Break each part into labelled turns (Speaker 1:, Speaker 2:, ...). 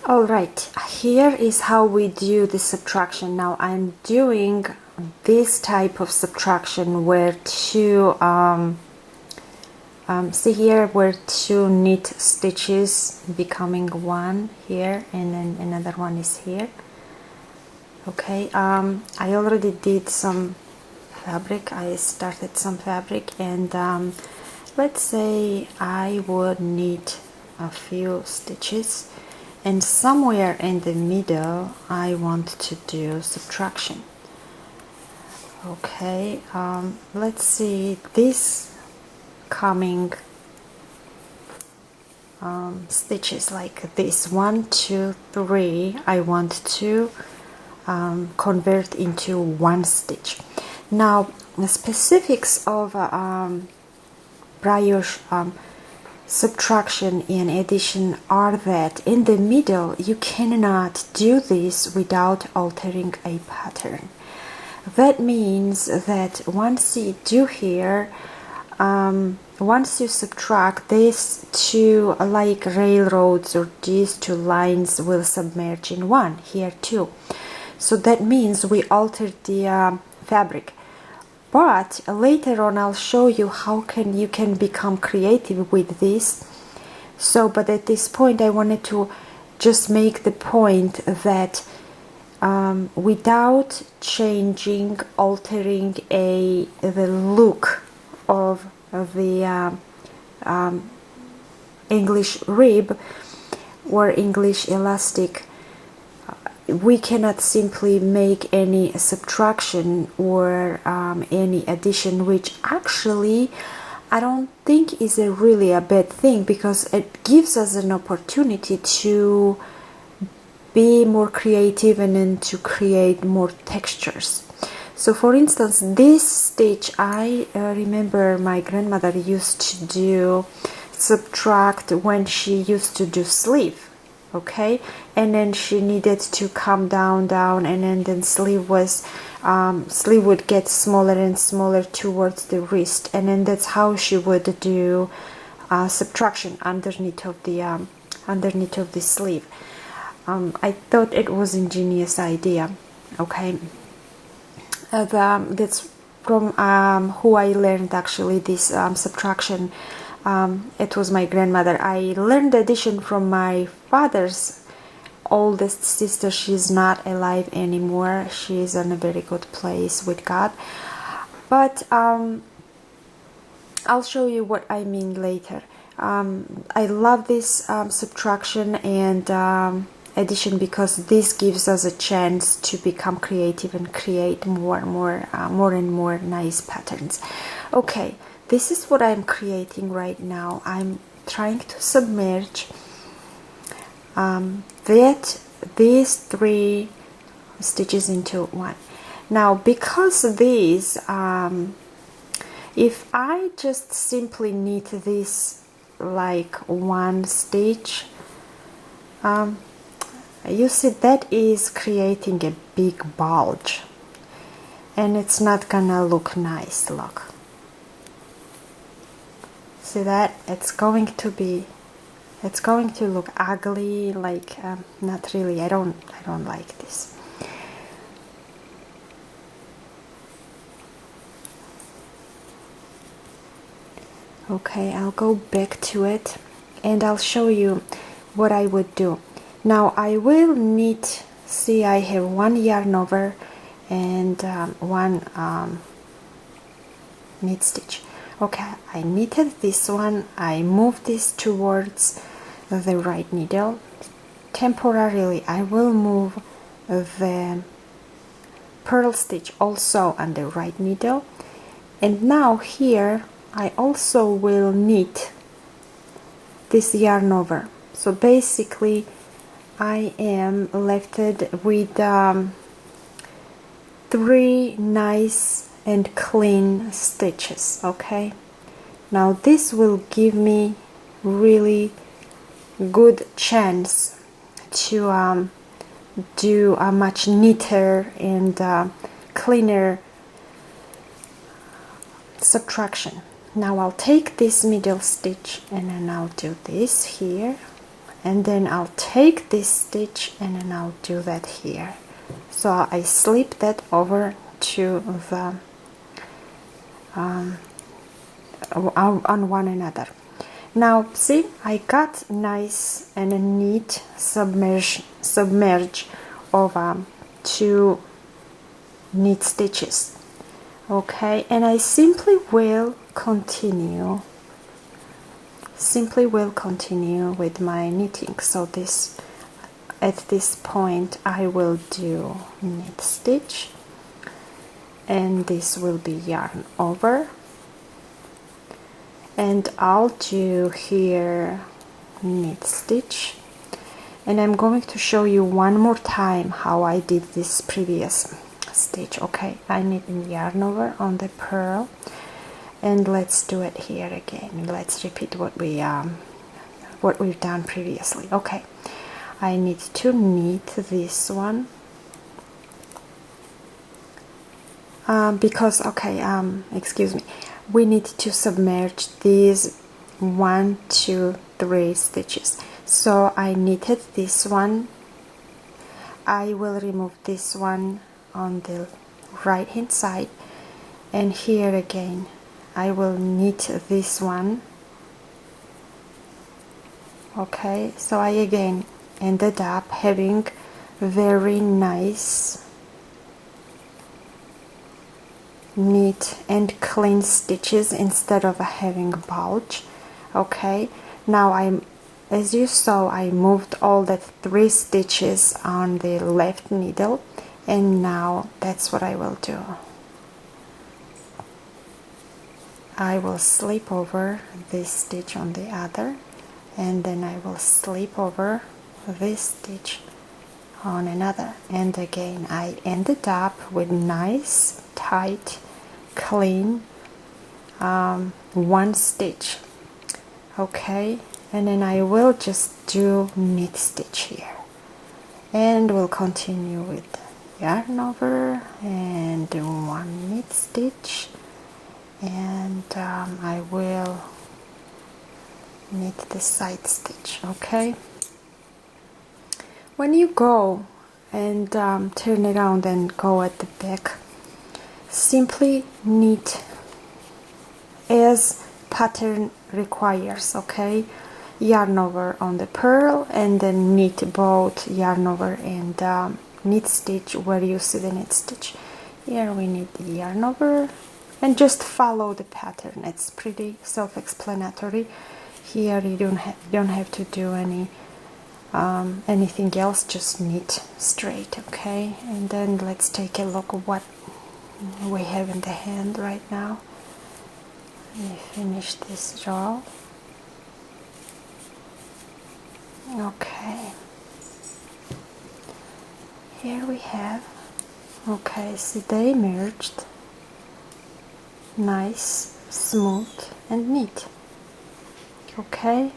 Speaker 1: Alright, here is how we do the subtraction. Now I'm doing this type of subtraction where two see here where two knit stitches becoming one here and then another one is here. Okay, I already did some fabric. I started some fabric, and let's say I would knit a few stitches, and somewhere in the middle I want to do subtraction. Okay, let's see this coming stitches like this 1 2 3 I want to convert into one stitch. Now the specifics of brioche subtraction and addition are that in the middle you cannot do this without altering a pattern. That means that once you do here, once you subtract, these two like railroads or these two lines will submerge in one here too. So that means we altered the fabric. But later on I'll show you how you can become creative with this. So, but at this point I wanted to just make the point that without changing, altering the look of the English rib or English elastic, we cannot simply make any subtraction or any addition, which actually I don't think is really a bad thing, because it gives us an opportunity to be more creative and then to create more textures. So for instance, this stitch, I remember my grandmother used to do subtract when she used to do sleeve. Okay, and then she needed to come down, and then sleeve would get smaller and smaller towards the wrist, and then that's how she would do subtraction underneath of the sleeve. I thought it was an ingenious idea. Okay, that's from who I learned actually this subtraction. It was my grandmother. I learned addition from my father's oldest sister. She's not alive anymore. She's in a very good place with God. But I'll show you what I mean later. I love this subtraction and addition because this gives us a chance to become creative and create more and more nice patterns. Okay. This is what I'm creating right now. I'm trying to submerge these three stitches into one. Now, because these, if I just simply knit this like one stitch, you see that is creating a big bulge, and it's not gonna look nice. Look. See that? It's going to look ugly, like not really. I don't like this. Okay, I'll go back to it and I'll show you what I would do. Now I will knit, see I have one yarn over and one knit stitch. Okay, I knitted this one, I moved this towards the right needle. Temporarily I will move the purl stitch also on the right needle, and now here I also will knit this yarn over. So basically I am left with 3 nice and clean stitches. Okay, now this will give me really good chance to do a much neater and cleaner subtraction. Now I'll take this middle stitch and then I'll do this here, and then I'll take this stitch and then I'll do that here. So I slip that over to the on one another. Now see, I got nice and a neat submerge of 2 knit stitches. Okay, and I simply will continue with my knitting. So this, at this point I will do knit stitch, and this will be yarn over, and I'll do here knit stitch, and I'm going to show you one more time how I did this previous stitch. Okay, I knit yarn over on the purl, and let's do it here again. Let's repeat what we've done previously. Okay, I need to knit this one because excuse me, we need to submerge these 1, 2, 3 stitches. So I knitted this one. I will remove this one on the right hand side, and here again I will knit this one. Okay, so I again ended up having very nice neat and clean stitches instead of having a bulge. Okay, now as you saw, I moved all the 3 stitches on the left needle, and now that's what I will do. I will slip over this stitch on the other, and then I will slip over this stitch on another, and again I ended up with nice, tight, clean 1 stitch. Okay, and then I will just do knit stitch here, and we'll continue with yarn over and 1 knit stitch, and I will knit the side stitch. Okay, when you go and turn around and go at the back, simply knit as pattern requires. Okay, yarn over on the purl, and then knit both yarn over and knit stitch where you see the knit stitch. Here we knit the yarn over and just follow the pattern. It's pretty self-explanatory. Here you don't have to do anything else, just knit straight. Okay, and then let's take a look at what we have in the hand right now. Let me finish this row. Okay, here we have, okay, see, they merged, nice, smooth and neat. Okay,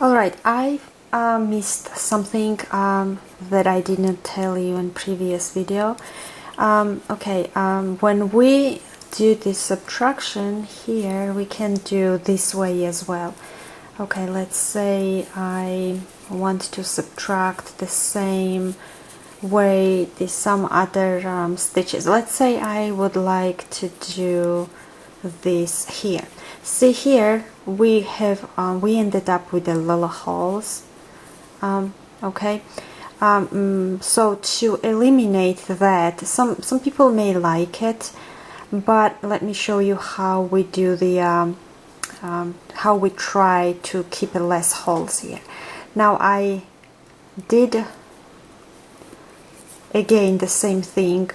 Speaker 1: all right, I missed something that I didn't tell you in previous video. When we do this subtraction here, we can do this way as well. Okay, let's say I want to subtract the same way as some other stitches. Let's say I would like to do this here. See, here we have we ended up with the little holes. Okay, so to eliminate that, some people may like it, but let me show you how we do the how we try to keep less holes here. Now I did again the same thing.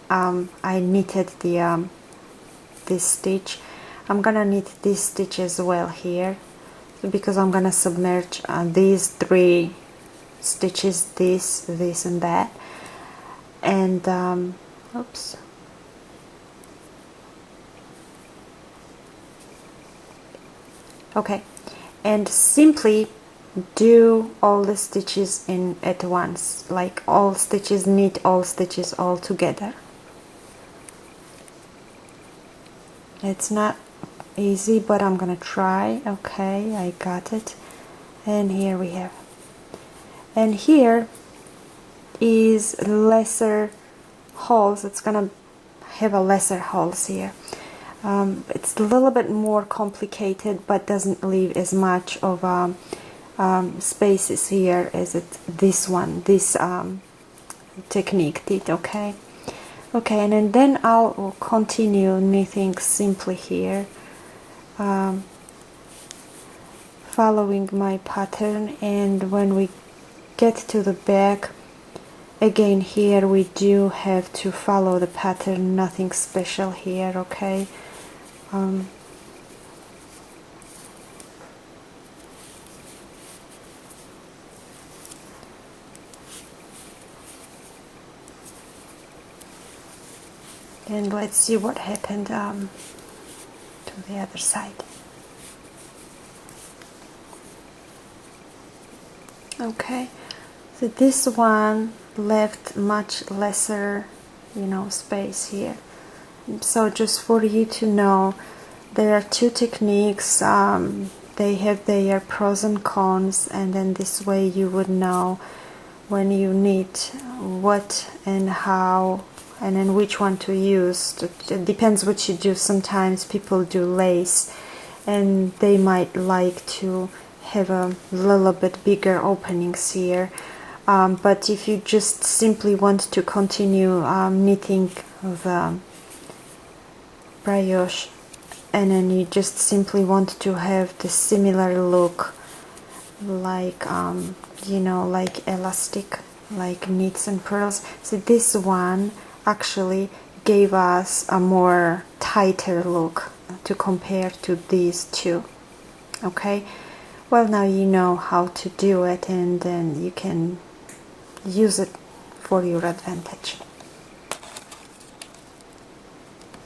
Speaker 1: I knitted the this stitch. I'm gonna knit this stitch as well here, because I'm gonna submerge these 3 stitches, this and that, and oops, okay, and simply do all the stitches in at once, like all stitches, knit all stitches all together. It's not easy, but I'm gonna try. Okay, I got it. And here we have, and here is lesser holes. It's gonna have a lesser holes here. It's a little bit more complicated, but doesn't leave as much of spaces here as this one, this technique did. Okay, and then I'll continue knitting simply here, following my pattern. And when we get to the back, again here we do have to follow the pattern, nothing special here. Okay, and let's see what happened to the other side. Okay, so this one left much lesser, space here. So just for you to know, there are two techniques. They have their pros and cons, and then this way you would know when you knit what and how, and then which one to use. It depends what you do. Sometimes people do lace, and they might like to have a little bit bigger openings here. But if you just simply want to continue knitting the brioche, and then you just simply want to have the similar look, like like elastic, like knits and purls. So this one actually gave us a more tighter look to compare to these two. Okay, well, now you know how to do it, and then you can use it for your advantage.